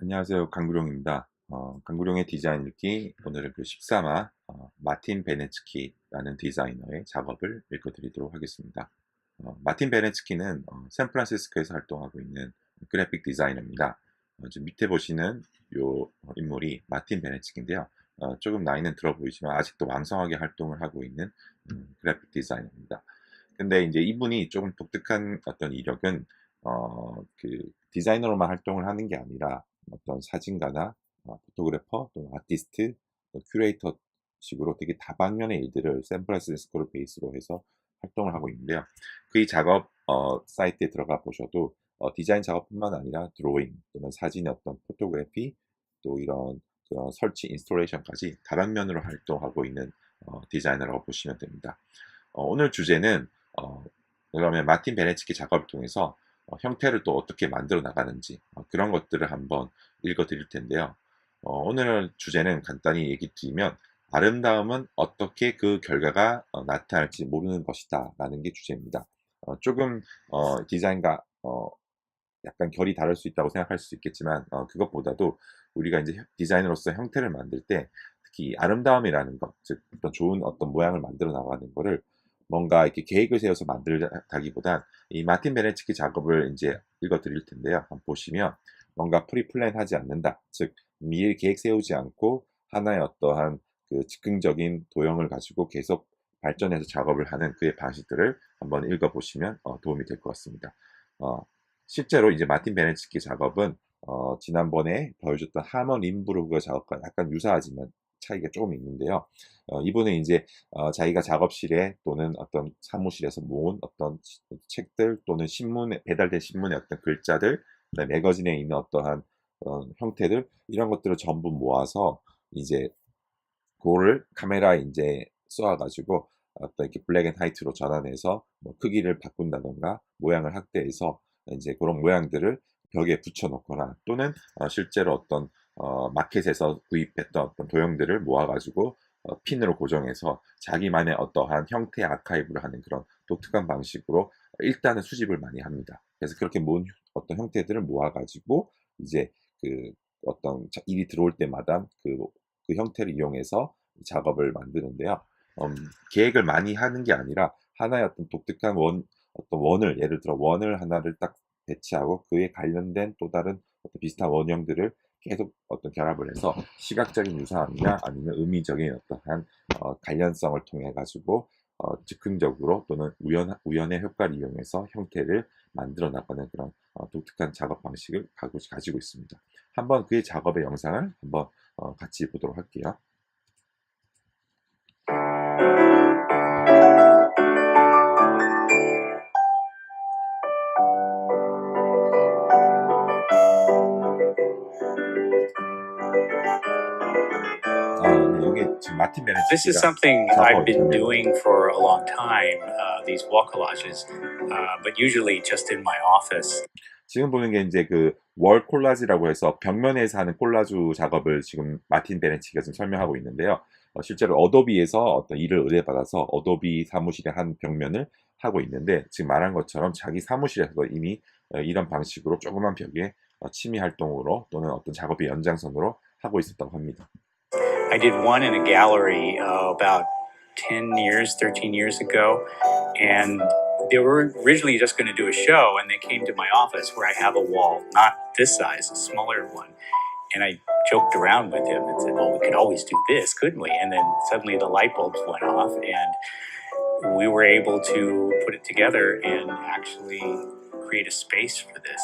안녕하세요. 강구룡입니다. 강구룡의 디자인 읽기 오늘은 그 13화 마틴 베네츠키라는 디자이너의 작업을 읽어드리도록 하겠습니다. 마틴 베네츠키는 샌프란시스코에서 활동하고 있는 그래픽 디자이너입니다. 지금 밑에 보시는 이 인물이 마틴 베네츠키인데요. 조금 나이는 들어 보이지만 아직도 왕성하게 활동을 하고 있는 그래픽 디자이너입니다. 근데 이제 이분이 조금 독특한 어떤 이력은 그 디자이너로만 활동을 하는 게 아니라 어떤 사진가나 포토그래퍼 또는 아티스트, 또 큐레이터 식으로 되게 다방면의 일들을 샌프란시스코를 베이스로 해서 활동을 하고 있는데요. 그 이 작업 사이트에 들어가 보셔도 디자인 작업뿐만 아니라 드로잉 또는 사진의 어떤 포토그래피 또 이런 그런 설치 인스톨레이션까지 다방면으로 활동하고 있는 디자이너라고 보시면 됩니다. 오늘 주제는 그러면 마틴 베네치키 작업을 통해서 형태를 또 어떻게 만들어 나가는지 그런 것들을 한번 읽어 드릴 텐데요. 오늘 주제는 간단히 얘기 드리면 아름다움은 어떻게 그 결과가 나타날지 모르는 것이다 라는 게 주제입니다. 조금 디자인과 약간 결이 다를 수 있다고 생각할 수 있겠지만 그것보다도 우리가 이제 디자이너로서 형태를 만들 때 특히 아름다움이라는 것, 즉 어떤 좋은 어떤 모양을 만들어 나가는 거를 뭔가 이렇게 계획을 세워서 만들다기보단 이 마틴 베네치키 작업을 이제 읽어 드릴 텐데요. 한번 보시면 뭔가 프리플랜하지 않는다. 즉 미리 계획 세우지 않고 하나의 어떠한 그 즉흥적인 도형을 가지고 계속 발전해서 작업을 하는 그의 방식들을 한번 읽어 보시면 도움이 될 것 같습니다. 어, 실제로 이제 마틴 베네치키 작업은 지난번에 보여줬던 하먼 림부르그 작업과 약간 유사하지만 차이가 조금 있는데요. 이분은 이제 자기가 작업실에 또는 어떤 사무실에서 모은 어떤 책들 또는 신문에 배달된 신문의 어떤 글자들, 그다음에 매거진에 있는 어떠한 형태들 이런 것들을 전부 모아서 이제 그거를 카메라에 이제 쏘아가지고 어떤 이렇게 블랙 앤 화이트로 전환해서 뭐 크기를 바꾼다던가 모양을 확대해서 이제 그런 모양들을 벽에 붙여 놓거나 또는 실제로 어떤 마켓에서 구입했던 어떤 도형들을 모아가지고 핀으로 고정해서 자기만의 어떠한 형태 아카이브를 하는 그런 독특한 방식으로 일단은 수집을 많이 합니다. 그래서 그렇게 모은 어떤 형태들을 모아가지고 이제 그 어떤 일이 들어올 때마다 그 형태를 이용해서 작업을 만드는데요. 계획을 많이 하는 게 아니라 하나의 어떤 독특한 어떤 원을, 예를 들어 원을 하나를 딱 배치하고 그에 관련된 또 다른 어떤 비슷한 원형들을 계속 어떤 결합을 해서 시각적인 유사함이나 아니면 의미적인 어떠한 관련성을 통해 가지고 즉흥적으로 또는 우연의 효과를 이용해서 형태를 만들어 나가는 그런 독특한 작업 방식을 가지고 있습니다. 한번 그의 작업의 영상을 한번 같이 보도록 할게요. 네, 이게 지금 마틴 This is 베네치키가 something 작업한 I've been 장면이에요. doing for a long time, these wall collages, but usually just in my office. 지금 보는 게 이제 그 월 콜라지라고 해서 벽면에서 하는 콜라주 작업을 지금 마틴 베네치키가 지금 설명하고 있는데요. 실제로 어도비에서 어떤 일을 의뢰받아서 어도비 사무실의 한 벽면을 하고 있는데 지금 말한 것처럼 자기 사무실에서도 이미 이런 방식으로 조그만 벽에 취미 활동으로 또는 어떤 작업의 연장선으로 하고 있었다고 합니다. I did one in a gallery about 10 years, 13 years ago, and they were originally just going to do a show, and they came to my office where I have a wall, not this size, a smaller one. And I joked around with him and said, well, we could always do this, couldn't we? And then suddenly the light bulbs went off, and we were able to put it together and actually create a space for this.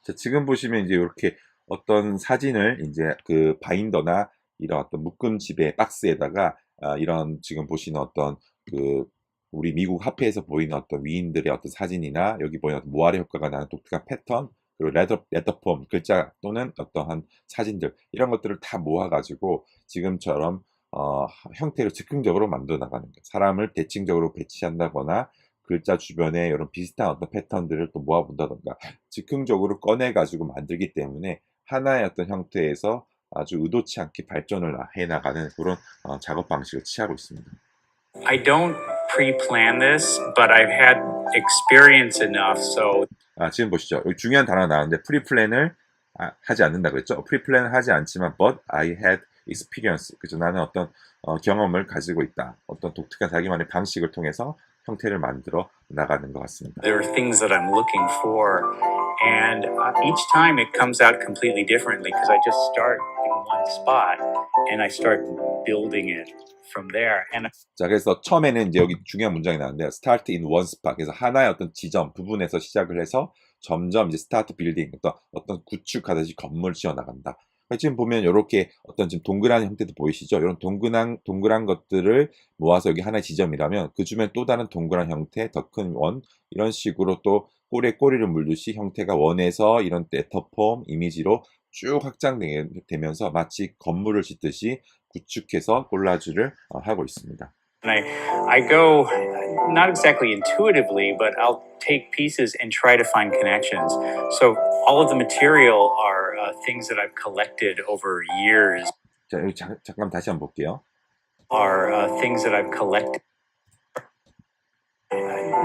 자, 지금 보시면 이제 이렇게 어떤 사진을 이제 그 바인더나 이런 어떤 묶음 집의 박스에다가 이런 지금 보시는 어떤 그 우리 미국 화폐에서 보이는 어떤 위인들의 어떤 사진이나 여기 보이는 어떤 모아리 효과가 나는 독특한 패턴 그리고 레터폼 글자 또는 어떠한 사진들 이런 것들을 다 모아가지고 지금처럼 형태를 즉흥적으로 만들어 나가는 거예요. 사람을 대칭적으로 배치한다거나 글자 주변에 이런 비슷한 어떤 패턴들을 또 모아본다던가 즉흥적으로 꺼내가지고 만들기 때문에 하나의 어떤 형태에서 아주 의도치 않게 발전을 해나가는 그런 작업 방식을 취하고 있습니다. I don't pre-plan this, but I've had experience enough, so 지금 보시죠. 여기 중요한 단어가 나왔는데 프리플랜을 하지 않는다 그랬죠. 프리플랜 하지 않지만 but I had experience. 그죠? 나는 어떤 경험을 가지고 있다. 어떤 독특한 자기만의 방식을 통해서 형태를 만들어 나가는 것 같습니다. There are things that I'm looking for, and each time it comes out completely differently because I just start in one spot and I start building it from there. And 자, 그래서 처음에는 이제 여기 중요한 문장이 나왔는데요. Start in one spot. 그래서 하나의 어떤 지점, 부분에서 시작을 해서 점점 이제 start building, 어떤 구축하듯이 건물을 지어 나간다. 지금 보면 이렇게 어떤 지금 동그란 형태도 보이시죠? 이런 동그란 것들을 모아서 여기 하나의 지점이라면 그 주변에 또 다른 동그란 형태, 더 큰 원, 이런 식으로 또 꼬리에 꼬리를 물듯이 형태가 원에서 이런 데터폼 이미지로 쭉 확장되면서 마치 건물을 짓듯이 구축해서 콜라주를 하고 있습니다. And I go not exactly intuitively, but I'll take pieces and try to find connections. So all of the material are things that I've collected over years. 자, 여기 잠깐 다시 한번 볼게요. Are things that I've collected.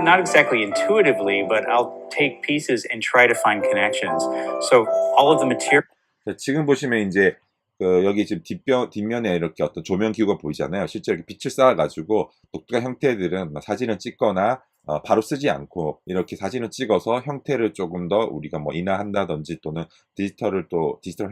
Not exactly intuitively, but I'll take pieces and try to find connections. So all of the material. 자, 지금 보시면 이제 여기 지금 뒷면에 이렇게 어떤 조명 기구가 보이잖아요. 실제 이렇게 빛을 쌓아가지고 독특한 형태들은 사진을 찍거나 바로 쓰지 않고 이렇게 사진을 찍어서 형태를 조금 더 우리가 뭐 인화한다든지 또는 디지털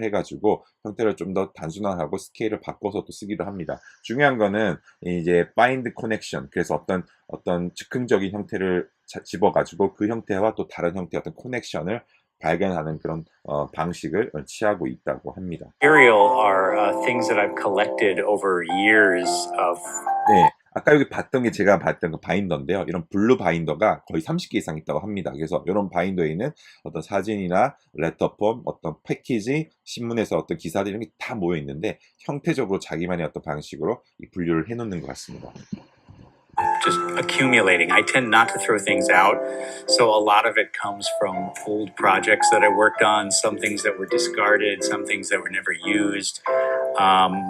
해가지고 형태를 좀 더 단순화하고 스케일을 바꿔서 또 쓰기도 합니다. 중요한 거는 이제 find connection. 그래서 어떤 즉흥적인 형태를 집어가지고 그 형태와 또 다른 형태의 어떤 커넥션을 발견하는 그런 방식을 취하고 있다고 합니다. Material are things that I've collected over years of. 네, 아까 여기 제가 봤던 그 바인더인데요. 이런 블루 바인더가 거의 30개 이상 있다고 합니다. 그래서 이런 바인더에 있는 어떤 사진이나 레터폼, 어떤 패키지, 신문에서 어떤 기사들 이런 게 다 모여 있는데 형태적으로 자기만의 어떤 방식으로 이 분류를 해놓는 것 같습니다. Just accumulating. I tend not to throw things out. So a lot of it comes from old projects that I worked on, some things that were discarded, some things that were never used.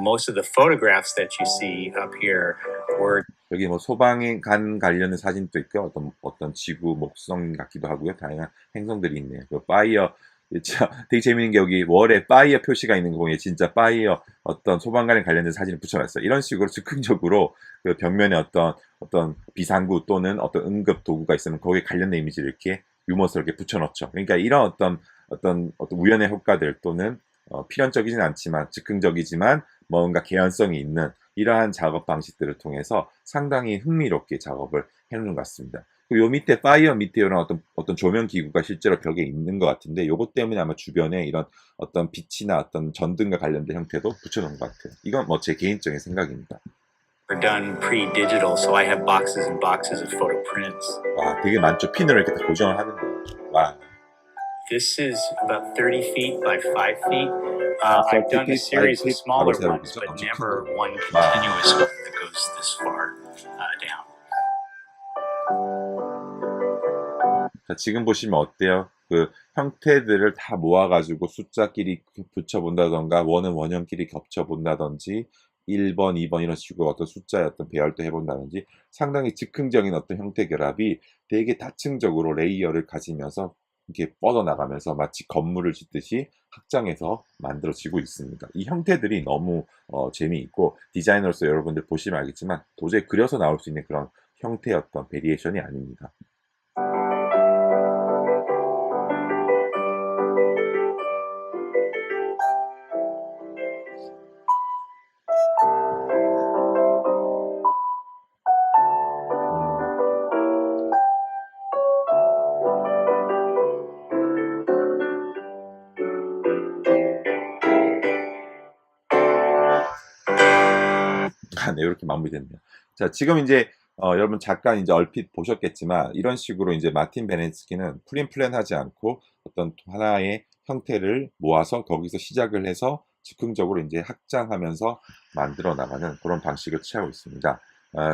Most of the photographs that you see up here were. 여기 뭐 소방관 관련된 사진도 있고 어떤 지구 목성 같기도 하고요. 다양한 행성들이 있네요. 그 파이어 되게 재밌는 게 여기 월에 파이어 표시가 있는 거 보면 진짜 파이어 어떤 소방관에 관련된 사진을 붙여놨어요. 이런 식으로 즉흥적으로 그 벽면에 어떤 비상구 또는 어떤 응급 도구가 있으면 거기에 관련된 이미지를 이렇게 유머스럽게 붙여넣죠. 그러니까 이런 어떤 우연의 효과들 또는 필연적이진 않지만 즉흥적이지만 뭔가 개연성이 있는 이러한 작업 방식들을 통해서 상당히 흥미롭게 작업을 해놓는 것 같습니다. 요 밑에 파이어 밑에 이런 어떤 조명 기구가 실제로 벽에 있는 것 같은데 요것 때문에 아마 주변에 이런 어떤 빛이나 어떤 전등과 관련된 형태도 붙여놓은 것 같아요. 이건 뭐 제 개인적인 생각입니다. Are done pre-digital, so I have boxes and boxes of photo prints. 와, 되게 많죠. 핀으로 이렇게 다 고정을 하는 거예요. 와. This is about 30 feet by 5 feet. I've done a series of smaller ones, but never one continuous one that goes this far down. 자, 지금 보시면 어때요? 그 형태들을 다 모아가지고 숫자끼리 붙여본다던가 원은 원형끼리 겹쳐본다든지 1번, 2번 이런 식으로 어떤 숫자의 어떤 배열도 해본다든지 상당히 즉흥적인 어떤 형태 결합이 되게 다층적으로 레이어를 가지면서 이렇게 뻗어나가면서 마치 건물을 짓듯이 확장해서 만들어지고 있습니다. 이 형태들이 너무 재미있고 디자이너로서 여러분들 보시면 알겠지만 도저히 그려서 나올 수 있는 그런 형태의 어떤 베리에이션이 아닙니다. 네, 이렇게 마무리됐네요. 자, 지금 이제 여러분 잠깐 이제 얼핏 보셨겠지만 이런 식으로 이제 마틴 베네츠키는 프린플랜하지 않고 어떤 하나의 형태를 모아서 거기서 시작을 해서 즉흥적으로 이제 확장하면서 만들어 나가는 그런 방식을 취하고 있습니다.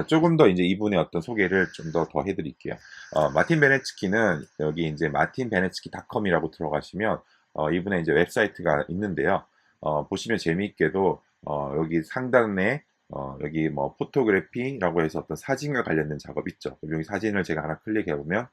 조금 더 이제 이분의 어떤 소개를 좀 더 해드릴게요. 마틴 베네츠키는 여기 이제 martinbenetski.com이라고 들어가시면 이분의 이제 웹사이트가 있는데요. 보시면 재미있게도 여기 상단에 여기 뭐 포토그래피라고 해서 어떤 사진과 관련된 작업 있죠. 여기 사진을 제가 하나 클릭해 보면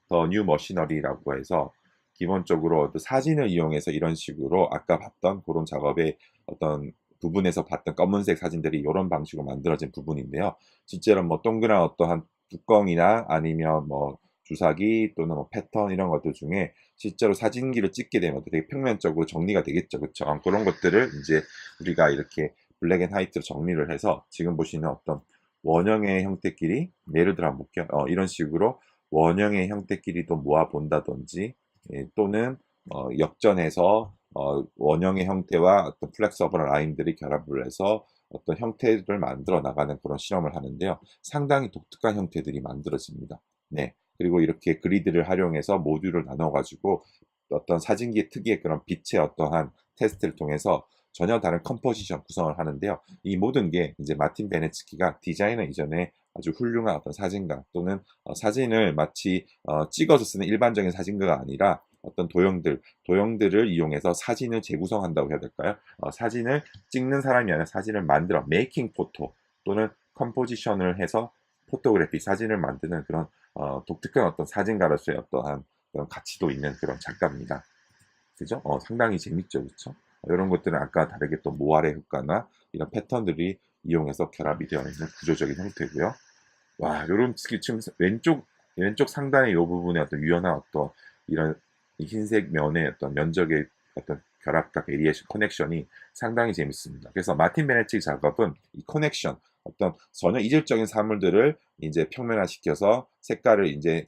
더 뉴 머시너리라고 해서 기본적으로 어떤 사진을 이용해서 이런 식으로 아까 봤던 그런 작업의 어떤 부분에서 봤던 검은색 사진들이 이런 방식으로 만들어진 부분인데요. 실제로 뭐 동그란 어떠한 뚜껑이나 아니면 뭐 주사기 또는 뭐 패턴 이런 것들 중에 실제로 사진기를 찍게 되면 되게 평면적으로 정리가 되겠죠. 그쵸? 그런 것들을 이제 우리가 이렇게 블랙 앤 화이트로 정리를 해서 지금 보시는 어떤 원형의 형태끼리 예를 들어 한번 볼게요. 이런 식으로 원형의 형태끼리도 모아 본다든지 또는 역전해서 원형의 형태와 어떤 플렉서블 라인들이 결합을 해서 어떤 형태를 만들어 나가는 그런 실험을 하는데요. 상당히 독특한 형태들이 만들어집니다. 네. 그리고 이렇게 그리드를 활용해서 모듈을 나눠가지고 어떤 사진기 특유의 그런 빛의 어떠한 테스트를 통해서 전혀 다른 컴포지션 구성을 하는데요. 이 모든 게 이제 마틴 베네츠키가 디자이너 이전에 아주 훌륭한 어떤 사진가 또는 사진을 마치 찍어서 쓰는 일반적인 사진가가 아니라 어떤 도형들을 이용해서 사진을 재구성한다고 해야 될까요? 사진을 찍는 사람이 아니라 사진을 만들어 메이킹 포토 또는 컴포지션을 해서 포토그래피 사진을 만드는 그런 독특한 어떤 사진가로서의 어떠한 그런 가치도 있는 그런 작가입니다. 그죠? 상당히 재밌죠, 그렇죠? 이런 것들은 아까 다르게 또 모아레 효과나 이런 패턴들이 이용해서 결합이 되어 있는 구조적인 형태고요. 와, 요런 지금 왼쪽 상단의 이 부분에 어떤 유연한 어떤 이런 이 흰색 면의 어떤 면적의 어떤 결합과 베리에이션 커넥션이 상당히 재밌습니다. 그래서 마틴 베네치 작업은 이 커넥션 어떤 전혀 이질적인 사물들을 이제 평면화시켜서 색깔을 이제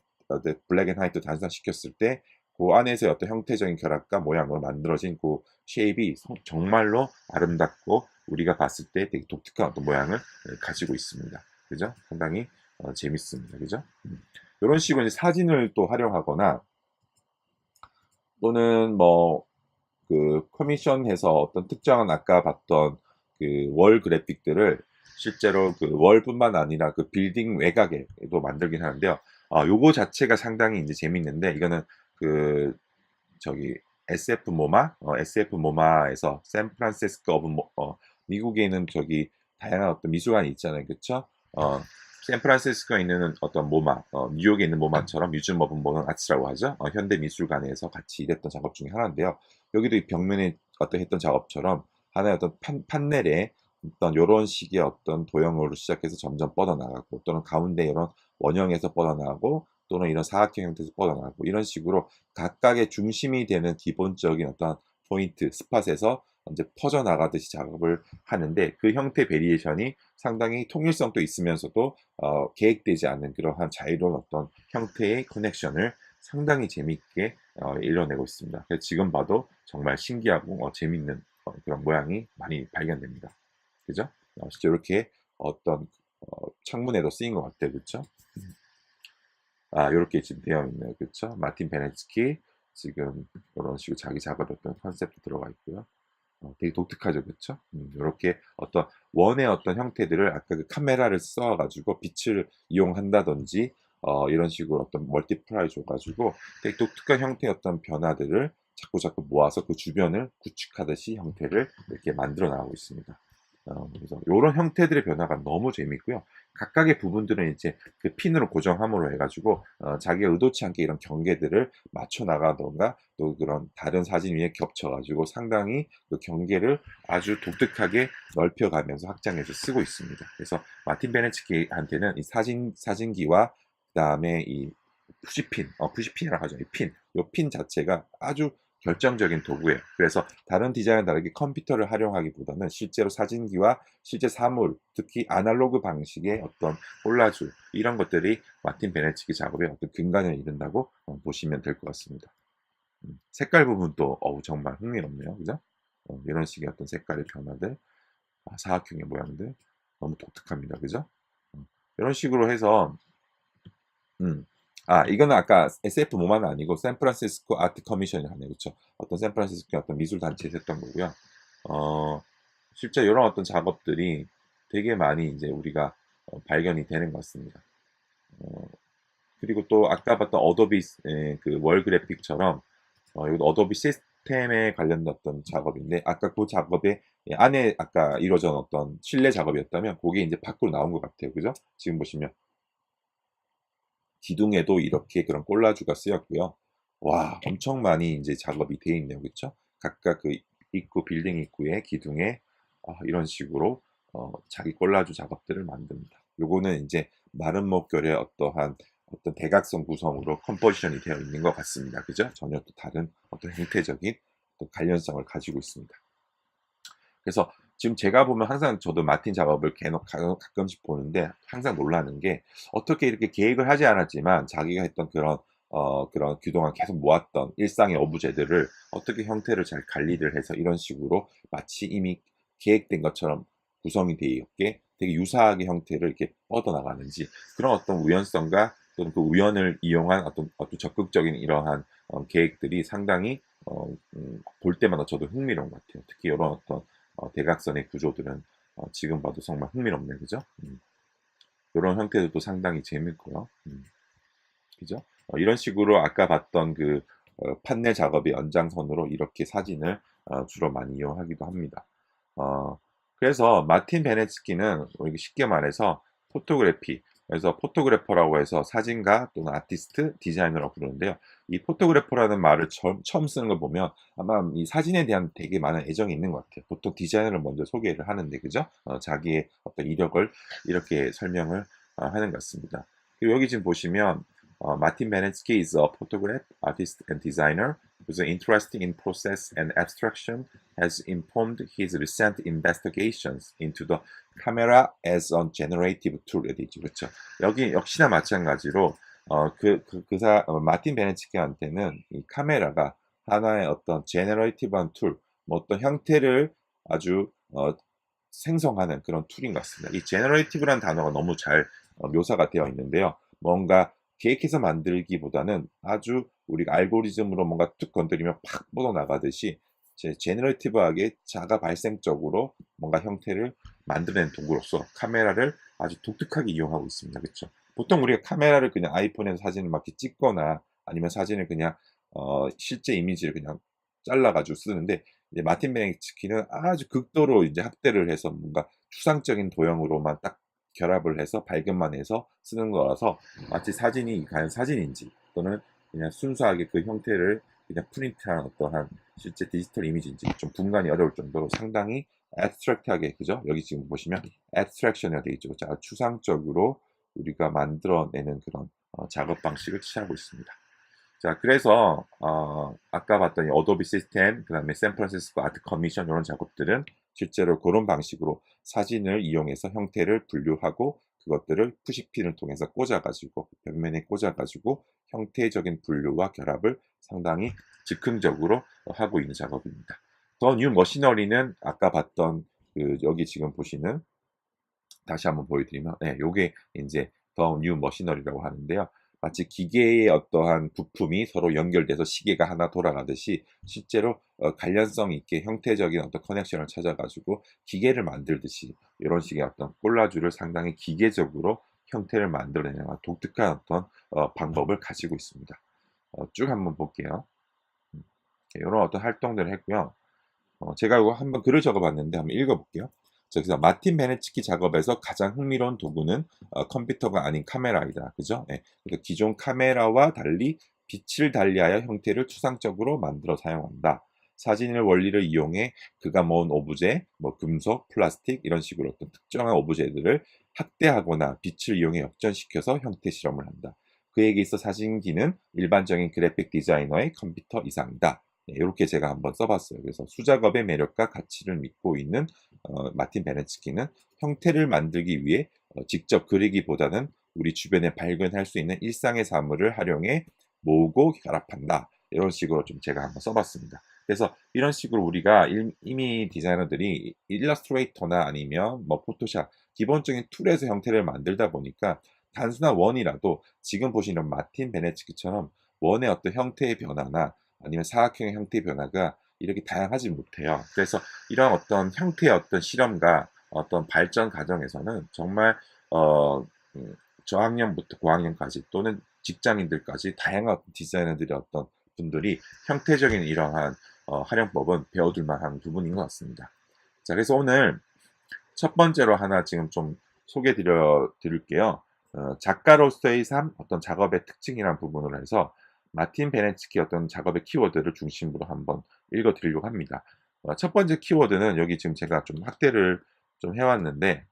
블랙 앤 화이트 단순화시켰을 때 그 안에서 어떤 형태적인 결합과 모양으로 만들어진 그 쉐입이 정말로 아름답고 우리가 봤을 때 되게 독특한 어떤 모양을 가지고 있습니다. 그죠? 상당히 재밌습니다. 그죠? 이런 식으로 이제 사진을 또 활용하거나 또는 뭐 그 커미션해서 어떤 특정한 아까 봤던 그 월 그래픽들을 실제로 그 월뿐만 아니라 그 빌딩 외곽에도 만들긴 하는데요. 요거 자체가 상당히 이제 재밌는데 이거는 그 저기 SF 모마에서 샌프란시스코 미국에 있는 저기 다양한 어떤 미술관이 있잖아요. 그쵸? 샌프란시스코에 있는 어떤 모마, 뉴욕에 있는 모마처럼 뮤지엄 오브 모던 아츠라고 하죠. 현대 미술관에서 같이 일했던 작업 중에 하나인데요. 여기도 이 벽면에 어떤 했던 작업처럼 하나의 어떤 판넬에 어떤 요런 식의 어떤 도형으로 시작해서 점점 뻗어나가고 또는 가운데 이런 원형에서 뻗어나가고 또는 이런 사각형 형태에서 뻗어나가고 이런 식으로 각각의 중심이 되는 기본적인 어떤 포인트, 스팟에서 이제 퍼져나가듯이 작업을 하는데 그 형태 베리에이션이 상당히 통일성도 있으면서도 계획되지 않는 그러한 자유로운 어떤 형태의 커넥션을 상당히 재미있게 이뤄내고 있습니다. 그래서 지금 봐도 정말 신기하고 재밌는 그런 모양이 많이 발견됩니다. 그죠? 실제 이렇게 어떤 창문에도 쓰인 것 같아요. 그렇죠? 이렇게 지금 되어 있네요. 그렇죠? 마틴 베네츠키 지금 이런 식으로 자기 작업의 어떤 컨셉도 들어가 있고요. 되게 독특하죠, 그렇죠? 이렇게 어떤 원의 어떤 형태들을 아까 그 카메라를 써가지고 빛을 이용한다든지 이런 식으로 어떤 멀티플라이 줘가지고 되게 독특한 형태의 어떤 변화들을 자꾸 모아서 그 주변을 구축하듯이 형태를 이렇게 만들어 나가고 있습니다. 그래서 이런 형태들의 변화가 너무 재밌고요. 각각의 부분들은 이제 그 핀으로 고정함으로 해가지고 자기가 의도치 않게 이런 경계들을 맞춰 나가던가 또 그런 다른 사진 위에 겹쳐가지고 상당히 그 경계를 아주 독특하게 넓혀가면서 확장해서 쓰고 있습니다. 그래서 마틴 베네츠키한테는 이 사진기와 그다음에 이 푸시핀이라고 하죠. 이 핀 자체가 아주 결정적인 도구예요. 그래서 다른 디자인과 다르게 컴퓨터를 활용하기보다는 실제로 사진기와 실제 사물, 특히 아날로그 방식의 어떤 콜라주 이런 것들이 마틴 베네치키 작업의 어떤 근간을 이룬다고 보시면 될 것 같습니다. 색깔 부분도 정말 흥미롭네요. 그죠? 이런 식의 어떤 색깔의 변화들, 사각형의 모양들 너무 독특합니다. 그죠? 이런 식으로 해서 이거는 아까 SF 모마는 아니고 샌프란시스코 아트 커미션이 하네요. 그렇죠? 어떤 샌프란시스코 어떤 미술 단체에서 했던 거고요. 실제 이런 어떤 작업들이 되게 많이 이제 우리가 발견이 되는 것 같습니다. 그리고 또 아까 봤던 어도비 그 월 그래픽처럼 이것도 어도비 시스템에 관련된 어떤 작업인데 아까 그 작업의 안에 아까 이루어진 어떤 실내 작업이었다면 그게 이제 밖으로 나온 것 같아요. 그죠? 지금 보시면 기둥에도 이렇게 그런 콜라주가 쓰였고요. 와, 엄청 많이 이제 작업이 돼 있네요. 그쵸? 각각 그 입구, 빌딩 입구에 기둥에 이런 식으로 자기 콜라주 작업들을 만듭니다. 요거는 이제 마른 목결의 어떤 대각선 구성으로 컴포지션이 되어 있는 것 같습니다. 그죠? 전혀 또 다른 어떤 형태적인 또 관련성을 가지고 있습니다. 그래서 지금 제가 보면 항상 저도 마틴 작업을 가끔씩 보는데 항상 놀라는 게 어떻게 이렇게 계획을 하지 않았지만 자기가 했던 그런 그동안 계속 모았던 일상의 어부제들을 어떻게 형태를 잘 관리를 해서 이런 식으로 마치 이미 계획된 것처럼 구성이 되어 있게 되게 유사하게 형태를 이렇게 뻗어나가는지 그런 어떤 우연성과 또는 그 우연을 이용한 어떤 적극적인 이러한 계획들이 상당히 볼 때마다 저도 흥미로운 것 같아요. 특히 이런 어떤 대각선의 구조들은 지금 봐도 정말 흥미롭네요. 그죠? 이런 형태들도 상당히 재밌고요. 그죠? 이런 식으로 아까 봤던 그 판넬 작업의 연장선으로 이렇게 사진을 주로 많이 이용하기도 합니다. 그래서 마틴 베네츠키는 이렇게 쉽게 말해서 포토그래피, 그래서 포토그래퍼라고 해서 사진가 또는 아티스트, 디자이너라고 부르는데요. 이 포토그래퍼라는 말을 처음 쓰는 걸 보면 아마 이 사진에 대한 되게 많은 애정이 있는 것 같아요. 보통 디자이너를 먼저 소개를 하는데, 그죠? 자기의 어떤 이력을 이렇게 설명을 하는 것 같습니다. 그리고 여기 지금 보시면 Martin Benetsky is a photographer, artist, and designer whose interest in process and abstraction has informed his recent investigations into the camera as a generative tool. 그렇죠. 여기 역시나 마찬가지로 마틴 베네치키한테는 이 카메라가 하나의 어떤 제너레이티브한 툴, 뭐 어떤 형태를 아주 생성하는 그런 툴인 것 같습니다. 이 제너레이티브란 단어가 너무 잘 묘사가 되어 있는데요. 뭔가 계획해서 만들기보다는 아주 우리가 알고리즘으로 뭔가 툭 건드리면 팍 뻗어나가듯이 제너레이티브하게 자가 발생적으로 뭔가 형태를 만들어낸 도구로서 카메라를 아주 독특하게 이용하고 있습니다. 그렇죠? 보통 우리가 카메라를 그냥 아이폰에서 사진을 막 이렇게 찍거나 아니면 사진을 그냥 실제 이미지를 그냥 잘라가지고 쓰는데 이제 마틴 베네치키는 아주 극도로 이제 확대를 해서 뭔가 추상적인 도형으로만 딱 결합을 해서 발견만 해서 쓰는 거라서 마치 사진이 과연 사진인지 또는 그냥 순수하게 그 형태를 그냥 프린트한 어떠한 실제 디지털 이미지인지 좀 분간이 어려울 정도로 상당히 abstract하게, 그죠? 여기 지금 보시면 abstraction이라고 되어 있죠. 자, 추상적으로 우리가 만들어내는 그런 작업 방식을 취하고 있습니다. 자, 그래서 아까 봤던 이 어도비 시스템, 그 다음에 샌프란시스코 아트 커미션 이런 작업들은 실제로 그런 방식으로 사진을 이용해서 형태를 분류하고 그것들을 푸시핀을 통해서 꽂아가지고 벽면에 꽂아가지고 형태적인 분류와 결합을 상당히 즉흥적으로 하고 있는 작업입니다. 더 뉴 머시너리는 아까 봤던 여기 지금 보시는 다시 한번 보여드리면, 네, 요게 이제 더 뉴 머시너리라고 하는데요. 마치 기계의 어떠한 부품이 서로 연결돼서 시계가 하나 돌아가듯이 실제로 관련성 있게 형태적인 어떤 커넥션을 찾아가지고 기계를 만들듯이 이런 식의 어떤 콜라주를 상당히 기계적으로 형태를 만들어내는 독특한 어떤 방법을 가지고 있습니다. 쭉 한번 볼게요. 이런 어떤 활동들을 했고요. 제가 이거 한번 글을 적어봤는데 한번 읽어볼게요. 그래서 마틴 베네치키 작업에서 가장 흥미로운 도구는 컴퓨터가 아닌 카메라이다. 그죠? 네. 그래서 기존 카메라와 달리 빛을 달리하여 형태를 추상적으로 만들어 사용한다. 사진의 원리를 이용해 그가 모은 오브제, 뭐 금속, 플라스틱 이런 식으로 어떤 특정한 오브제들을 확대하거나 빛을 이용해 역전시켜서 형태 실험을 한다. 그에게 있어 사진기는 일반적인 그래픽 디자이너의 컴퓨터 이상이다. 네, 이렇게 제가 한번 써봤어요. 그래서 수작업의 매력과 가치를 믿고 있는 마틴 베네츠키는 형태를 만들기 위해 직접 그리기보다는 우리 주변에 발견할 수 있는 일상의 사물을 활용해 모으고 결합한다. 이런 식으로 좀 제가 한번 써봤습니다. 그래서 이런 식으로 우리가 이미 디자이너들이 일러스트레이터나 아니면 뭐 포토샵 기본적인 툴에서 형태를 만들다 보니까 단순한 원이라도 지금 보시는 마틴 베네츠키처럼 원의 어떤 형태의 변화나 아니면 사각형의 형태의 변화가 이렇게 다양하지 못해요. 그래서 이런 어떤 형태의 어떤 실험과 어떤 발전 과정에서는 정말 저학년부터 고학년까지 또는 직장인들까지 다양한 디자이너들의 어떤 분들이 형태적인 이러한 활용법은 배워둘 만한 부분인 것 같습니다. 자, 그래서 오늘 첫 번째로 하나 지금 좀 소개 드릴게요. 작가로서의 삶, 어떤 작업의 특징이라는 부분으로 해서 마틴 베네츠키 어떤 작업의 키워드를 중심으로 한번 읽어드리려고 합니다. 첫 번째 키워드는 여기 지금 제가 좀 확대를 좀 해왔는데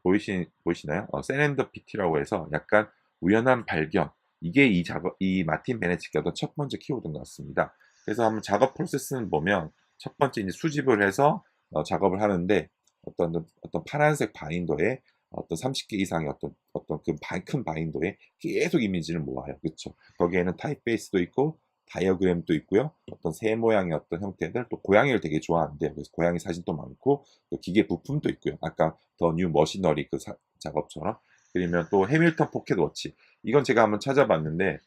보이시나요? 세렌더피티라고 해서 약간 우연한 발견. 이게 이 마틴 베네츠키 어떤 첫 번째 키워드인 것 같습니다. 그래서 한번 작업 프로세스는 보면 첫 번째 이제 수집을 해서 작업을 하는데 어떤 파란색 바인더에 어떤 30개 이상의 어떤 그 큰 바인더에 계속 이미지를 모아요. 그렇죠? 거기에는 타입베이스도 있고 다이어그램도 있고요. 어떤 새 모양의 어떤 형태들, 또 고양이를 되게 좋아하는데요. 그래서 고양이 사진도 많고, 또 기계 부품도 있고요. 아까 더 뉴 머시너리 그 작업처럼. 그러면 또 해밀턴 포켓워치. 이건 제가 한번 찾아봤는데,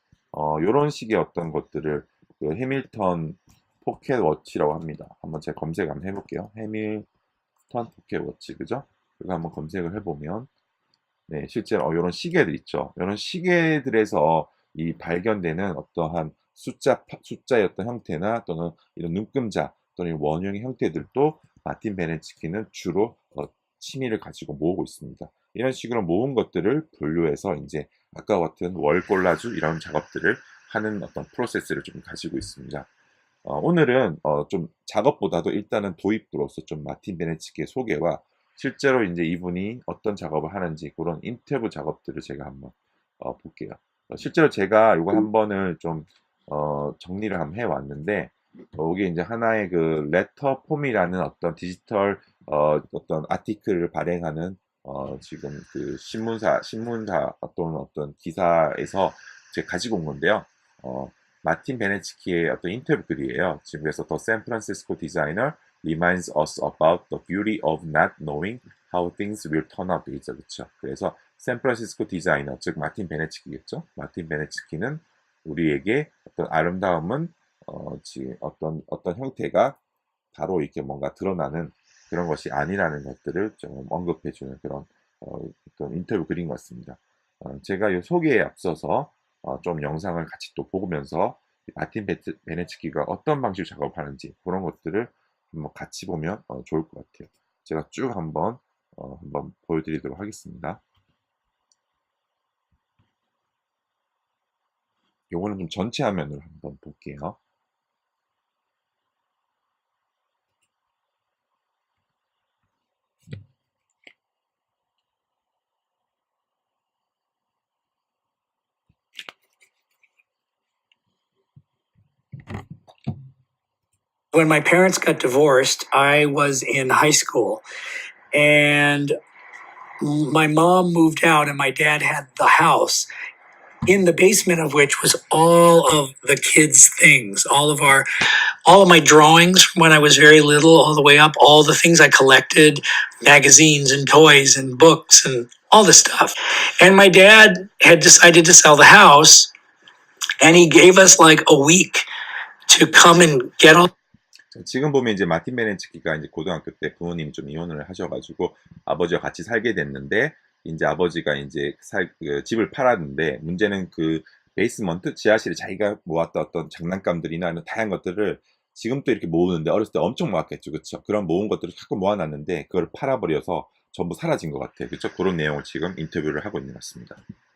요런 식의 어떤 것들을 그 해밀턴 포켓워치라고 합니다. 한번 제가 검색 한번 해볼게요. 해밀턴 포켓워치, 그죠? 그거 한번 검색을 해보면, 네, 실제로 이런 시계들 있죠. 이런 시계들에서 이 발견되는 어떠한 숫자의 어떤 형태나 또는 이런 눈금자 또는 원형의 형태들도 마틴 베네치키는 주로 취미를 가지고 모으고 있습니다. 이런 식으로 모은 것들을 분류해서 이제 아까 같은 월 콜라주 이런 작업들을 하는 어떤 프로세스를 좀 가지고 있습니다. 오늘은 좀 작업보다도 일단은 도입부로서 좀 마틴 베네치키의 소개와 실제로 이제 이분이 어떤 작업을 하는지 그런 인터뷰 작업들을 제가 한번 볼게요. 실제로 제가 이거 한 번을 좀 정리를 한번 해왔는데 이게 이제 하나의 그 레터 폼이라는 어떤 디지털 어떤 아티클을 발행하는 지금 그 신문사 또는 어떤 기사에서 제가 가지고 온 건데요. 마틴 베네치키의 어떤 인터뷰 글이에요. 지금 그래서 더 샌프란시스코 디자이너 reminds us about the beauty of not knowing how things will turn out 되겠죠, 그렇죠? 그래서 샌프란시스코 디자이너, 즉 마틴 베네치키겠죠. 마틴 베네치키는 우리에게 어떤 아름다움은 지금 어떤 형태가 바로 이렇게 뭔가 드러나는 그런 것이 아니라는 것들을 좀 언급해주는 그런 어떤 인터뷰 글인 것 같습니다. 제가 이 소개에 앞서서 좀 영상을 같이 또 보면서 마틴 베네치키가 어떤 방식으로 작업하는지 그런 것들을 한번 같이 보면 좋을 것 같아요. 제가 쭉 한번 보여드리도록 하겠습니다. 요거는 좀 전체 화면으로 한번 볼게요. When my parents got divorced, I was in high school and my mom moved out and my dad had the house in the basement of which was all of the kids' things, all of my drawings from when I was very little all the way up, all the things I collected, magazines and toys and books and all this stuff. And my dad had decided to sell the house and he gave us like a week to come and get all 지금 보면 이제 마틴 베네치키가 이제 고등학교 때 부모님이 좀 이혼을 하셔가지고 아버지와 같이 살게 됐는데 이제 아버지가 이제 그 집을 팔았는데 문제는 그 베이스먼트 지하실에 자기가 모았던 어떤 장난감들이나 이런 다양한 것들을 지금 또 이렇게 모으는데 어렸을 때 엄청 모았겠죠, 그렇죠? 그런 모은 것들을 자꾸 모아놨는데 그걸 팔아버려서 전부 사라진 것 같아요, 그렇죠? 그런 내용을 지금 인터뷰를 하고 있는 것 같습니다.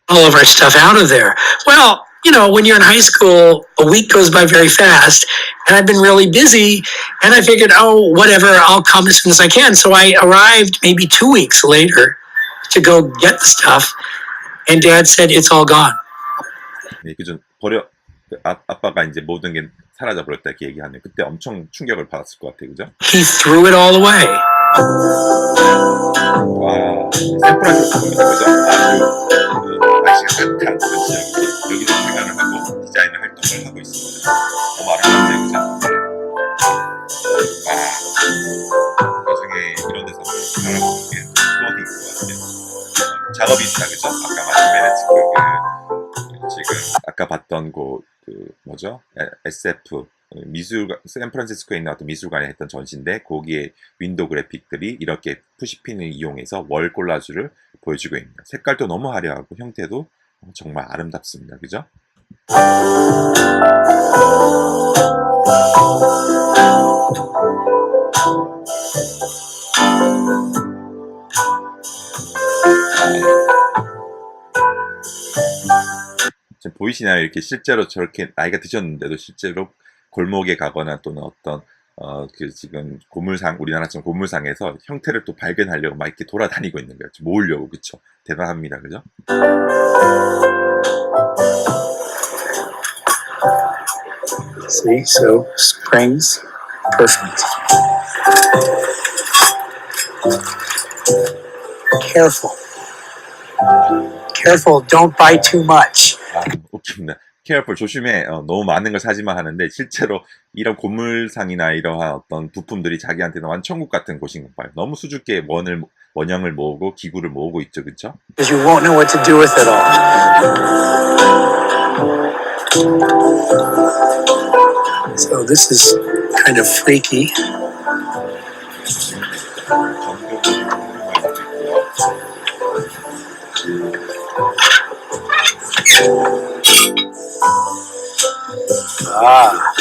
all of our stuff out of there. Well, you know, when you're in high school, a week goes by very fast, and I've been really busy, and I figured, oh, whatever, I'll come as soon as I can. So I arrived maybe 2 weeks later to go get the stuff, and Dad said, it's all gone. 네, 그죠. 아빠가 이제 모든 게 사라져 버렸다 이렇게 얘기하네요. 그때 엄청 충격을 받았을 것 같아요, 그죠? He threw it all away. 와, 샌프란시스코입니다, 그죠? 아주 날씨가 따뜻한 그런 지역인데 여기서 생활을 하고 디자인을 활동을 하고 있습니다. 너무 아름답네요, 그죠? 와, 나중에 이런 데서 살아보는 게 추억이 있을 것 같아요. 작업이 있다, 그죠? 아까 마틴 베네치키 지금 아까 봤던 그 뭐죠? SF 미술관, 샌프란시스코에 있는 어떤 미술관에 했던 전시인데 거기에 윈도우 그래픽들이 이렇게 푸시핀을 이용해서 월 콜라주를 보여주고 있네요. 색깔도 너무 화려하고 형태도 정말 아름답습니다. 그죠? 지금 보이시나요? 이렇게 실제로 저렇게 나이가 드셨는데도 실제로 골목에 가거나 또는 어떤 그 지금 고물상 우리나라처럼 고물상에서 형태를 또 발견하려고 막 이렇게 돌아다니고 있는 거예요. 모으려고. 그쵸? 대단합니다. 그죠? See, so springs, perfect. Careful. Careful, don't buy too much. 아, 웃깁니다. careful, 조심해. 너무 많은 걸 사지만 하는데 실제로 이런 고물상이나 이러한 어떤 부품들이 자기한테는 완전 천국 같은 곳인 것 봐요. 너무 수줍게 원형을 모으고 기구를 모으고 있죠. 그쵸? Because you won't know what to do with it all. So this is kind of freaky. Ah,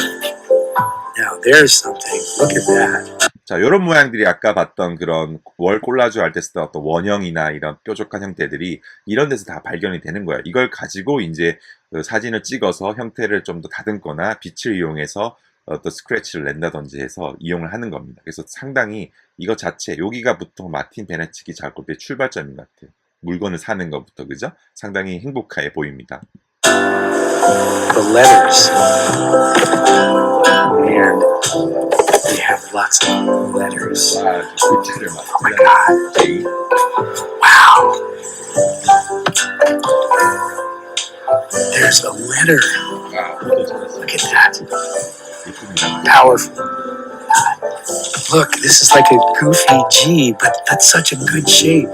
now there's something. Look at that. 자, 이런 모양들이 아까 봤던 그런 월 콜라주 할 때 쓰던 어떤 원형이나 이런 뾰족한 형태들이 이런 데서 다 발견이 되는 거예요. 이걸 가지고 이제 그 사진을 찍어서 형태를 좀 더 다듬거나 빛을 이용해서 어떤 스크래치를 낸다든지 해서 이용을 하는 겁니다. 그래서 상당히 이거 자체, 여기가 보통 마틴 베네치키 작업의 출발점인 것 같아요. 물건을 사는 것부터, 그죠? 상당히 행복해 보입니다. The letters. And we have lots of letters. 와, 글자를 막. Oh my God. Wow. There's a letter. Look at that. Powerful. Look, this is like a goofy G, but that's such a good shape.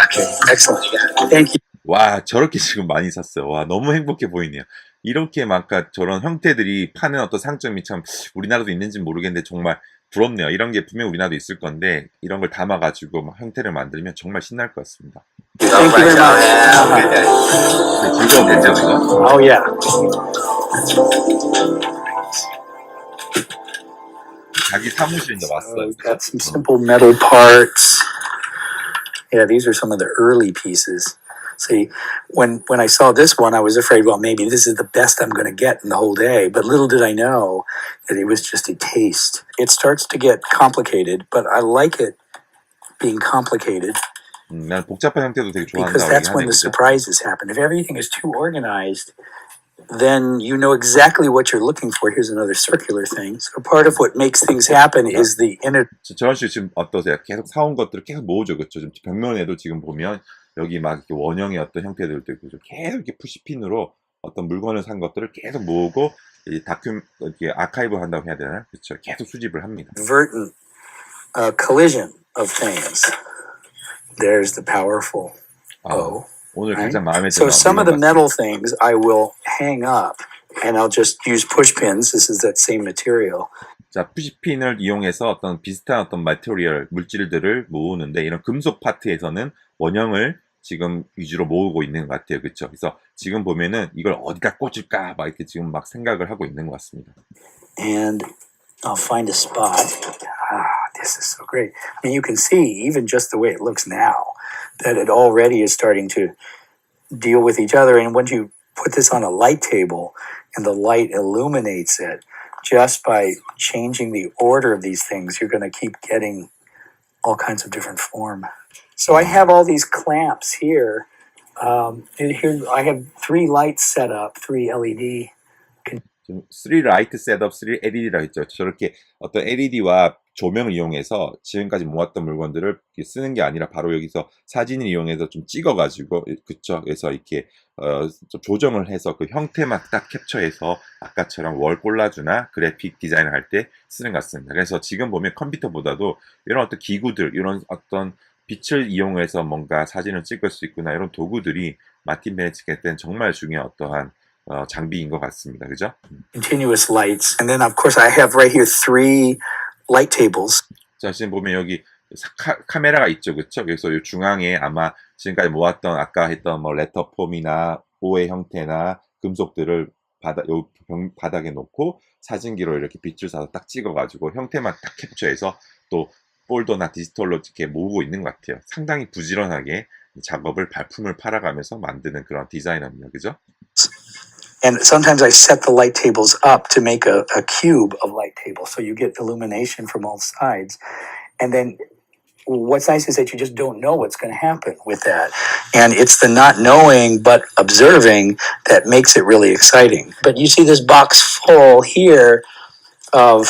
Okay, excellent. Thank you. 와, 저렇게 지금 많이 샀어요. 와, 너무 행복해 보이네요. 이렇게 막 저런 형태들이 파는 어떤 상점이 참 우리나라도 있는지 모르겠는데 정말 부럽네요. 이런 게 분명 우리나라도 있을 건데 이런 걸 담아가지고 막 형태를 만들면 정말 신날 것 같습니다. Thank you very much. 네, 즐거웠겠죠, 이거? Oh, yeah. 자기 사무실에 이제 왔어요. We've got some simple metal parts. Yeah, these are some of the early pieces. See, when I saw this one, I was afraid, well, maybe this is the best I'm going to get in the whole day. But little did I know that it was just a taste. It starts to get complicated, but I like it being complicated 난 복잡한 형태도 되게 because 좋아한다고 that's when 얘기하네, the 그죠? surprises happen. If everything is too organized, then you know exactly what you're looking for. Here's another circular thing. So part of what makes things happen is the inner. 저런 씨 지금 어떠세요? 계속 사온 것들을 계속 모으죠, 그렇죠? 지금 벽면에도 지금 보면 여기 막 이렇게 원형의 어떤 형태들도 있고 계속 이렇게 푸시핀으로 어떤 물건을 산 것들을 계속 모으고 이 이렇게 아카이브 한다고 해야 되나? 그렇죠? 계속 수집을 합니다. Inadvertent collision of things. There's the powerful O. 오늘 Right? 가장 마음에 So 드는 some of the 물건 metal things I will hang up, and I'll just use push pins. This is that same material. 자, 푸시핀을 이용해서 어떤 비슷한 어떤 마테리얼, 물질들을 모으는데 이런 금속 파트에서는 원형을 지금 위주로 모으고 있는 것 같아요. 그렇죠? 그래서 지금 보면은 이걸 어디다 꽂을까 막 이렇게 지금 막 생각을 하고 있는 것 같습니다. And I'll find a spot. This is so great. I mean, you can see, even just the way it looks now, that it already is starting to deal with each other. And once you put this on a light table and the light illuminates it, just by changing the order of these things, you're going to keep getting all kinds of different form. So I have all these clamps here. Here I have 3 lights set up, 3 LED. 지금 3 라이트 셋업, 3 LED라고 했죠. 저렇게 어떤 LED와 조명을 이용해서 지금까지 모았던 물건들을 쓰는 게 아니라 바로 여기서 사진을 이용해서 좀 찍어가지고 그쵸? 그래서 이렇게 좀 조정을 해서 그 형태만 딱 캡처해서 아까처럼 월 콜라주나 그래픽 디자인을 할 때 쓰는 것 같습니다. 그래서 지금 보면 컴퓨터보다도 이런 어떤 기구들, 이런 어떤 빛을 이용해서 뭔가 사진을 찍을 수 있구나 이런 도구들이 마틴 베네치키 때는 정말 중요한 어떠한 장비인 것 같습니다. 그죠? Continuous lights. And then, of course, I have right here 3 light tables. 자, 지금 보면 여기 카메라가 있죠. 그쵸? 그래서 이 중앙에 아마 지금까지 모았던 아까 했던 뭐 레터폼이나 오의 형태나 금속들을 바닥에 놓고 사진기로 이렇게 빛을 쏴서 딱 찍어가지고 형태만 딱 캡처해서 또 폴더나 디지털로 이렇게 모으고 있는 것 같아요. 상당히 부지런하게 작업을 발품을 팔아가면서 만드는 그런 디자이너입니다. 그죠? And sometimes I set the light tables up to make a cube of light tables. So you get illumination from all sides. And then what's nice is that you just don't know what's going to happen with that. And it's the not knowing but observing that makes it really exciting. But you see this box full here of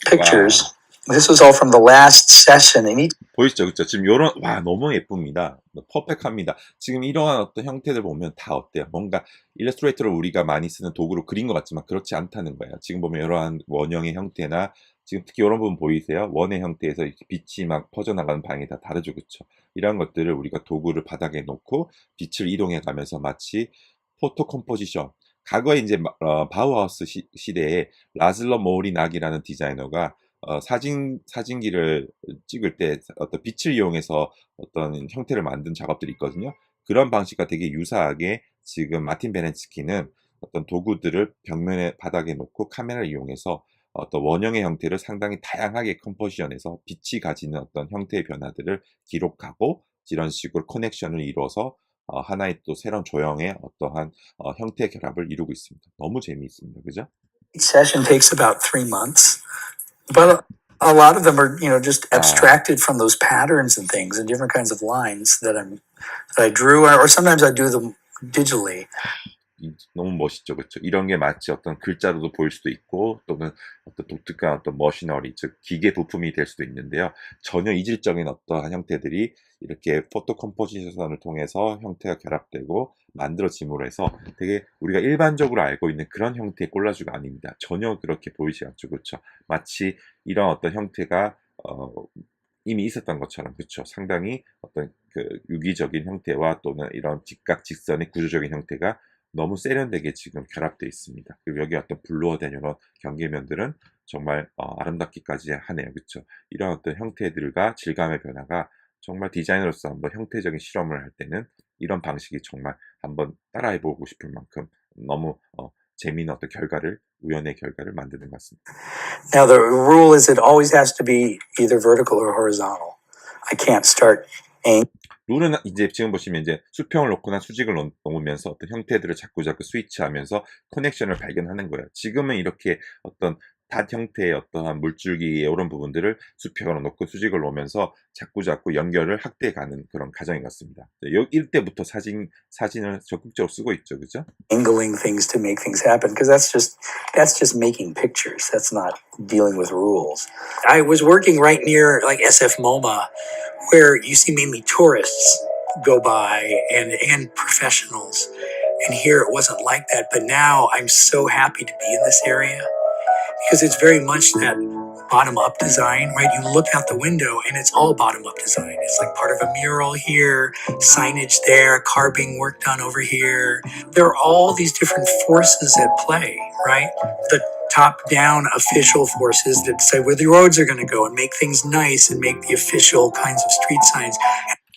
pictures. This was all from the last session. And each 보이시죠? 그쵸? 지금 요런, 와, 너무 예쁩니다. 퍼펙트합니다. 지금 이러한 어떤 형태들 보면 다 어때요? 뭔가 일러스트레이터를 우리가 많이 쓰는 도구로 그린 것 같지만 그렇지 않다는 거예요. 지금 보면 이러한 원형의 형태나 지금 특히 이런 부분 보이세요? 원의 형태에서 이렇게 빛이 막 퍼져나가는 방향이 다 다르죠. 그쵸? 이런 것들을 우리가 도구를 바닥에 놓고 빛을 이동해 가면서 마치 포토 컴포지션. 과거에 이제 바우하우스 시대에 라슬러 모리낙이라는 디자이너가 사진기를 찍을 때 어떤 빛을 이용해서 어떤 형태를 만든 작업들이 있거든요. 그런 방식과 되게 유사하게 지금 마틴 베네츠키는 어떤 도구들을 벽면에 바닥에 놓고 카메라를 이용해서 어떤 원형의 형태를 상당히 다양하게 컴포지션해서 빛이 가지는 어떤 형태의 변화들을 기록하고 이런 식으로 커넥션을 이루어서 하나의 또 새로운 조형의 어떠한 형태 결합을 이루고 있습니다. 너무 재미있습니다. 그죠? each session takes about 3 months. But a lot of them are, just abstracted from those patterns and things and different kinds of lines that I drew, or sometimes I do them digitally. 너무 멋있죠, 그렇죠? 이런 게 마치 어떤 글자로도 보일 수도 있고 또는 어떤 독특한 어떤 머시너리, 즉 기계 부품이 될 수도 있는데요. 전혀 이질적인 어떠한 형태들이 이렇게 포토 컴포지션을 통해서 형태가 결합되고 만들어짐으로 해서 되게 우리가 일반적으로 알고 있는 그런 형태의 콜라주가 아닙니다. 전혀 그렇게 보이지 않죠, 그렇죠? 마치 이런 어떤 형태가 이미 있었던 것처럼, 그렇죠? 상당히 어떤 그 유기적인 형태와 또는 이런 직각 직선의 구조적인 형태가 너무 세련되게 지금 결합되어 있습니다. 그리고 여기 어떤 블루어된 이런 경계면들은 정말 아름답기까지 하네요. 그렇죠? 이런 어떤 형태들과 질감의 변화가 정말 디자이너로서 한번 형태적인 실험을 할 때는 이런 방식이 정말 한번 따라해보고 싶을 만큼 너무 재미있는 어떤 우연의 결과를 만드는 것 같습니다. Now the rule is it always has to be either vertical or horizontal. I can't start 룰은 이제 지금 보시면 이제 수평을 놓거나 수직을 놓으면서 어떤 형태들을 자꾸 스위치하면서 커넥션을 발견하는 거예요. 지금은 이렇게 어떤 닷 형태의 어떠한 물줄기의 이런 부분들을 수평으로 놓고 수직을 놓으면서 자꾸 연결을 확대해 가는 그런 과정인 것 같습니다. 이때부터 사진을 적극적으로 쓰고 있죠, 그죠? angling things to make things happen, because that's just making pictures. That's not dealing with rules. I was working right near like SF MoMA, where you see mainly tourists go by and professionals. And here it wasn't like that, but now I'm so happy to be in this area because it's very much that bottom-up design, right? You look out the window and it's all bottom-up design. It's like part of a mural here, signage there, carving work done over here. There are all these different forces at play, right? The top-down official forces that say where the roads are going to go and make things nice and make the official kinds of street signs.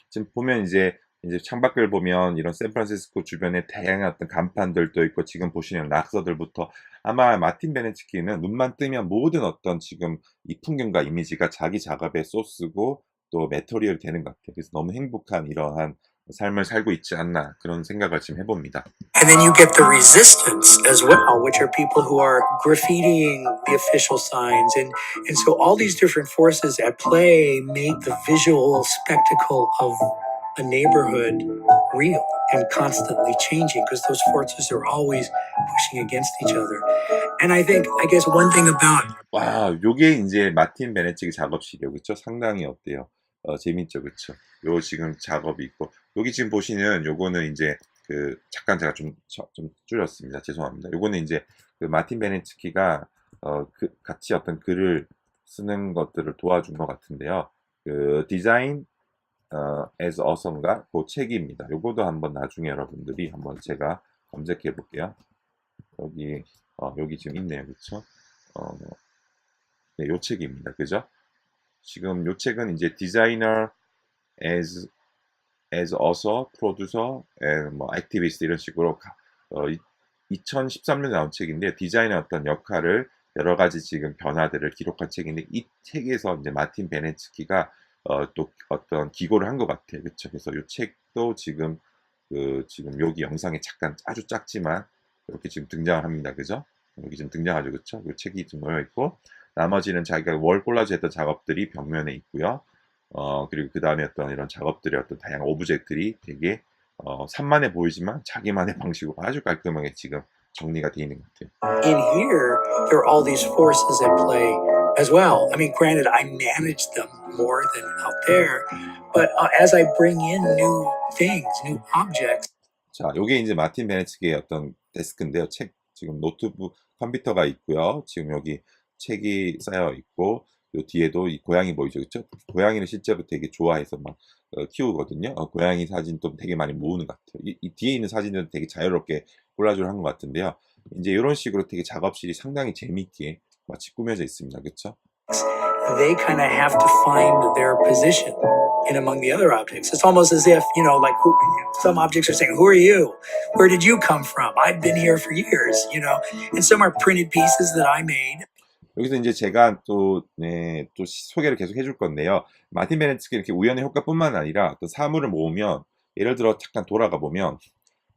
지금 보면 이제 창밖을 보면 이런 샌프란시스코 주변에 다양한 어떤 간판들도 있고 지금 보시는 낙서들부터 아마 마틴 베네츠키는 눈만 뜨면 모든 어떤 지금 이 풍경과 이미지가 자기 작업의 소스고 또 메터리얼이 되는 것 같아요. 그래서 너무 행복한 이러한 삶을 살고 있지 않나 그런 생각을 지금 해봅니다. And then you get the resistance as well, which are people who are graffitiing the official signs. And so all these different forces at play make the visual spectacle of a neighborhood real and constantly changing because those forces are always pushing against each other. And I guess one thing about 와, 요게 이제 마틴 베네츠키 작업실이요, 그렇죠? 상당히 어때요? 재밌죠, 그렇죠? 요 지금 작업이 있고 여기 지금 보시는 요거는 이제 잠깐 제가 좀 줄였습니다. 죄송합니다. 요거는 이제 마틴 베네츠키가 같이 어떤 글을 쓰는 것들을 도와준 것 같은데요. 디자인 as awesome가 그 책입니다. 요거도 한번 나중에 여러분들이 한번 제가 검색해 볼게요. 여기 지금 있네요, 그렇죠? 네, 요 책입니다, 그죠? 지금 요 책은 이제 디자이너 as author, producer, and 뭐 activist 이런 식으로 2013년에 나온 책인데 디자인의 어떤 역할을 여러 가지 지금 변화들을 기록한 책인데 이 책에서 이제 마틴 베네츠키가 또 어떤 기고를 한 것 같아요. 그쵸? 그래서 이 책도 지금 지금 여기 영상에 잠깐 아주 작지만 이렇게 지금 등장을 합니다. 그죠? 여기 지금 등장하죠. 그쵸? 이 책이 지금 놓여 있고, 나머지는 자기가 월 콜라주 했던 작업들이 벽면에 있고요. 그리고 그 다음에 어떤 이런 작업들의 어떤 다양한 오브젝트들이 되게 산만해 보이지만 자기만의 방식으로 아주 깔끔하게 지금 정리가 되어 있는 것 같아요. In here, there are all these forces at play as well. I mean, granted, I manage them more than out there, but as I bring in new things, new objects, 자, 요게 이제 마틴 베네츠키의 어떤 데스크인데요. 지금 노트북 컴퓨터가 있고요. 지금 여기 책이 쌓여 있고, 요 뒤에도 이 고양이 보이죠, 그쵸? 고양이를 실제로 되게 좋아해서 막 키우거든요. 고양이 사진도 되게 많이 모으는 것 같아요. 이 뒤에 있는 사진들은 되게 자유롭게 콜라주를 한 것 같은데요. 이제 이런 식으로 되게 작업실이 상당히 재밌게 마치 꾸며져 있습니다, 그쵸? they kind of have to find their position in among the other objects. It's almost as if, like some objects are saying, "Who are you? Where did you come from? I've been here for years," and some are printed pieces that I made. 여기서 이제 제가 또 소개를 계속 해줄 건데요. 마틴 베네츠키 이렇게 우연의 효과뿐만 아니라 어떤 사물을 모으면, 예를 들어 잠깐 돌아가 보면,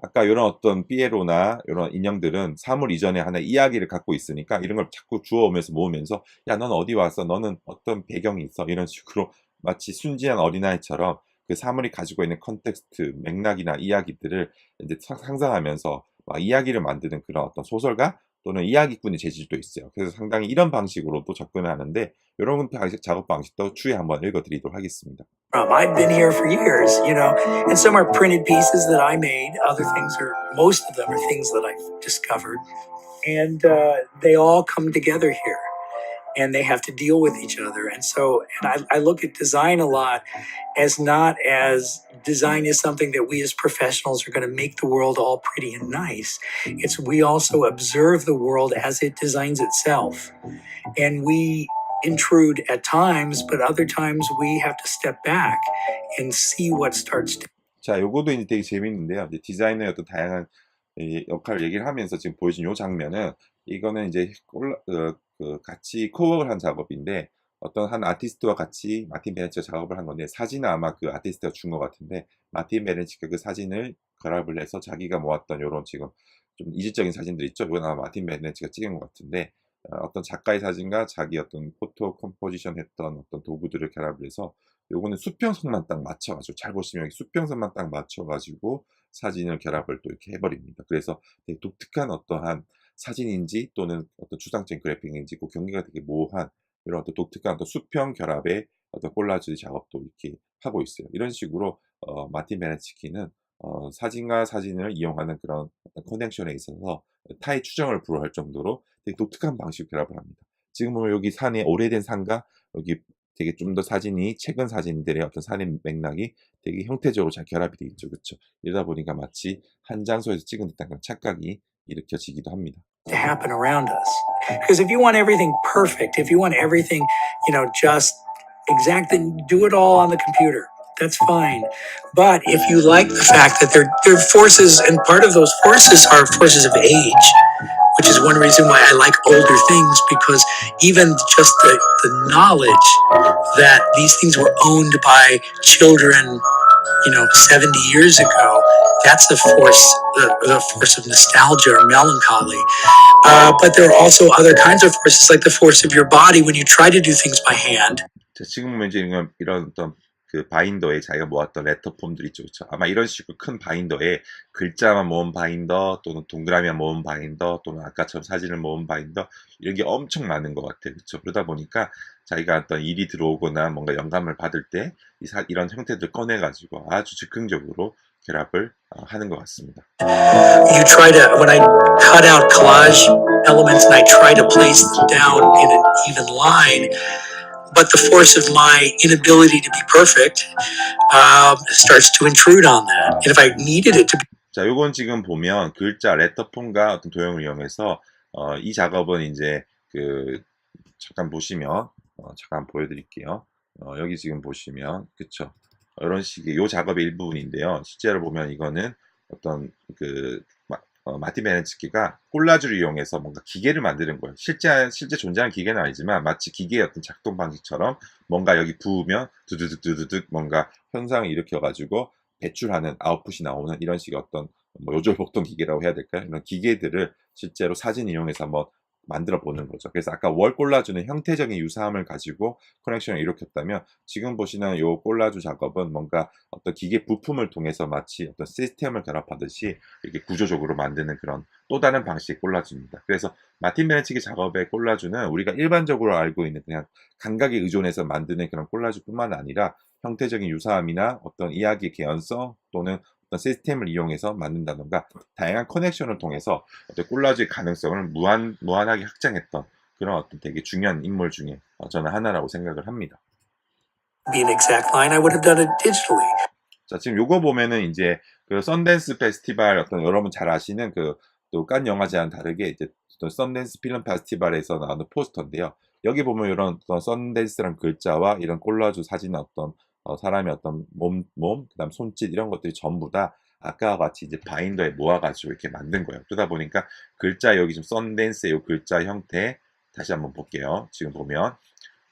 아까 이런 어떤 피에로나 이런 인형들은 사물 이전에 하나의 이야기를 갖고 있으니까 이런 걸 자꾸 주워오면서 모으면서, 야, 넌 어디 왔어? 너는 어떤 배경이 있어? 이런 식으로 마치 순진한 어린아이처럼 그 사물이 가지고 있는 컨텍스트, 맥락이나 이야기들을 이제 상상하면서 막 이야기를 만드는 그런 어떤 소설가 또는 이야기꾼의 재질도 있어요. 그래서 상당히 이런 방식으로도 접근을 하는데, 이런 작업 방식도 추후에 한번 읽어드리도록 하겠습니다. I've been here for years, and some are printed pieces that I made. Most of them are things that I've discovered. And they all come together here and they have to deal with each other. And I look at design a lot as not as design is something that we as professionals are going to make the world all pretty and nice. It's we also observe the world as it designs itself. And we intrude at times, but other times we have to step back and see what starts to. 자, 요거도 이제 되게 재밌는데요. 이제 디자이너의 어떤 다양한 역할을 얘기를 하면서 지금 보여준 요 장면은, 이거는 이제 같이 코워크를 한 작업인데, 어떤 한 아티스트와 같이 마틴 베네츠가 작업을 한 건데, 사진은 아마 그 아티스트가 준 것 같은데, 마틴 베네츠가 그 사진을 결합을 해서 자기가 모았던 요런 지금 좀 이질적인 사진들 있죠. 그건 아마 마틴 베네츠가 찍은 것 같은데, 어떤 작가의 사진과 자기 어떤 포토 컴포지션 했던 어떤 도구들을 결합을 해서, 요거는 수평선만 딱 맞춰가지고, 잘 보시면 여기 수평선만 딱 맞춰가지고 사진을 결합을 또 이렇게 해버립니다. 그래서 되게 독특한 어떠한 사진인지 또는 어떤 추상적인 그래픽인지 그 경계가 되게 모호한 이런 어떤 독특한 어떤 수평 결합의 어떤 콜라주 작업도 이렇게 하고 있어요. 이런 식으로 마틴 베네츠키는 사진과 사진을 이용하는 그런 어떤 커넥션에 있어서 타의 추정을 불허할 정도로 되게 독특한 방식으로 결합을 합니다. 지금 보면 여기 산에 오래된 산과 여기 되게 좀 더 사진이 최근 사진들의 어떤 산의 맥락이 되게 형태적으로 잘 결합이 되어 있죠. 그렇죠? 이러다 보니까 마치 한 장소에서 찍은 듯한 그런 착각이 일으켜지기도 합니다. To happen around us. Because if you want everything perfect, if you want everything, just exact, then do it all on the computer. That's fine. But if you like the fact that they're forces, and part of those forces are forces of age, which is one reason why I like older things, because even just the knowledge that these things were owned by children, 70 years ago, that's the force of nostalgia or melancholy. But there are also other kinds of forces, like the force of your body when you try to do things by hand. 자, 지금 보면 이제 이런 어떤 그 바인더에 자기가 모았던 레터 폼들이 있죠. 그렇죠? 아마 이런 식으로 큰 바인더에 글자만 모은 바인더, 또는 동그라미만 모은 바인더, 또는 아까처럼 사진을 모은 바인더, 이런 게 엄청 많은 것 같아요. 그렇죠? 그러다 보니까 자기가 어떤 일이 들어오거나 뭔가 영감을 받을 때 이런 형태들 꺼내가지고 아주 즉흥적으로 결합을 하는 것 같습니다. When I cut out collage elements and I try to place them down in an even line, but the force of my inability to be perfect starts to intrude on that. And if I needed it to be. 자, 요건 지금 보면 글자 레터폼과 어떤 도형을 이용해서 이 작업은 이제 잠깐 보시면 잠깐 보여드릴게요. 여기 지금 보시면 그쵸? 이런 식의 요 작업의 일부분인데요. 실제로 보면 이거는 어떤 마틴 베네치키가 콜라주를 이용해서 뭔가 기계를 만드는 거예요. 실제 존재하는 기계는 아니지만 마치 기계의 어떤 작동 방식처럼 뭔가 여기 부으면 두두둑 뭔가 현상을 일으켜가지고 배출하는 아웃풋이 나오는 이런 식의 어떤 뭐 요절복동 기계라고 해야 될까요? 이런 기계들을 실제로 사진 이용해서 한번 만들어 보는 거죠. 그래서 아까 월 콜라주는 형태적인 유사함을 가지고 커넥션을 일으켰다면 지금 보시는 이 콜라주 작업은 뭔가 어떤 기계 부품을 통해서 마치 어떤 시스템을 결합하듯이 이렇게 구조적으로 만드는 그런 또 다른 방식의 콜라주입니다. 그래서 마틴 베네치키 작업의 콜라주는 우리가 일반적으로 알고 있는 그냥 감각에 의존해서 만드는 그런 콜라주뿐만 아니라 형태적인 유사함이나 어떤 이야기 개연성 또는 어떤 시스템을 이용해서 만든다던가 다양한 커넥션을 통해서 어떤 콜라주의 가능성을 무한하게 확장했던 그런 어떤 되게 중요한 인물 중에 저는 하나라고 생각을 합니다. Be an exact line, I would have done it digitally. 자, 지금 요거 보면은 이제 그 썬댄스 페스티벌 어떤 여러분 잘 아시는 그 또 칸 영화제와는 다르게 이제 또 썬댄스 필름 페스티벌에서 나오는 포스터인데요. 여기 보면 이런 어떤 썬댄스란 글자와 이런 콜라주 사진 어떤 사람의 어떤 그다음 손짓 이런 것들이 전부 다 아까와 같이 이제 바인더에 모아가지고 이렇게 만든 거예요. 그러다 보니까 글자 여기 좀 썬댄스의 요 글자 형태 다시 한번 볼게요. 지금 보면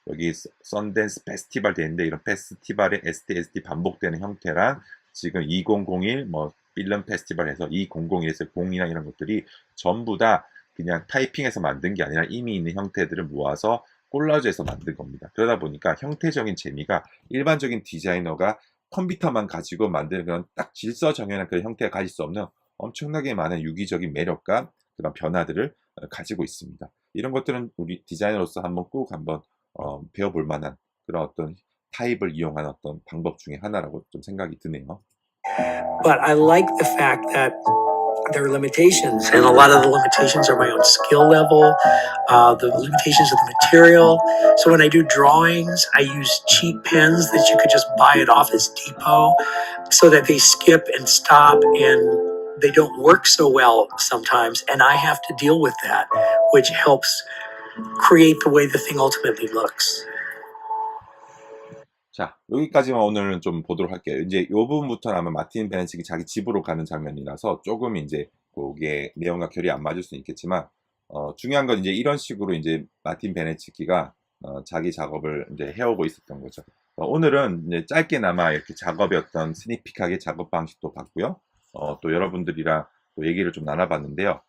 여기 썬댄스 페스티벌 되는데 이런 페스티벌의 ST 반복되는 형태랑 지금 2001 뭐 필름 페스티벌에서 2001에서 0이나 이런 것들이 전부 다 그냥 타이핑해서 만든 게 아니라 이미 있는 형태들을 모아서 콜라주에서 만든 겁니다. 그러다 보니까 형태적인 재미가 일반적인 디자이너가 컴퓨터만 가지고 만드는 그런 딱 질서정연한 그런 형태가 가질 수 없는 엄청나게 많은 유기적인 매력과 그런 변화들을 가지고 있습니다. 이런 것들은 우리 디자이너로서 꼭 한번 배워볼 만한 그런 어떤 타입을 이용한 어떤 방법 중에 하나라고 좀 생각이 드네요. But I like the fact that there are limitations, and a lot of the limitations are my own skill level, the limitations of the material. So when I do drawings, I use cheap pens that you could just buy at Office Depot, so that they skip and stop and they don't work so well sometimes, and I have to deal with that, which helps create the way the thing ultimately looks. 자, 여기까지만 오늘은 좀 보도록 할게요. 이제 이 부분부터는 아마 마틴 베네치키 자기 집으로 가는 장면이라서 조금 이제 그게 내용과 결이 안 맞을 수는 있겠지만, 중요한 건 이제 이런 식으로 이제 마틴 베네치키가 자기 작업을 이제 해오고 있었던 거죠. 오늘은 이제 짧게나마 이렇게 작업의 어떤 스니픽하게 작업 방식도 봤고요. 또 여러분들이랑 또 얘기를 좀 나눠봤는데요.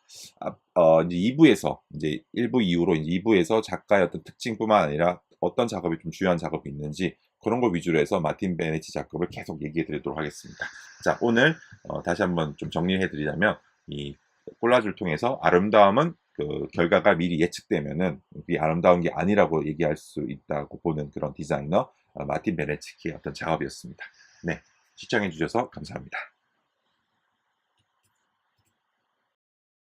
이제 2부에서 이제 1부 이후로 이제 2부에서 작가의 어떤 특징뿐만 아니라 어떤 작업이 좀 중요한 작업이 있는지 그런 거 위주로 해서 마틴 베네치 작업을 계속 얘기해 드리도록 하겠습니다. 자, 오늘 다시 한번 좀 정리해 드리자면 이 콜라주를 통해서 아름다움은 그 결과가 미리 예측되면은 이 아름다운 게 아니라고 얘기할 수 있다고 보는 그런 디자이너 마틴 베네치키의 어떤 작업이었습니다. 네, 시청해 주셔서 감사합니다.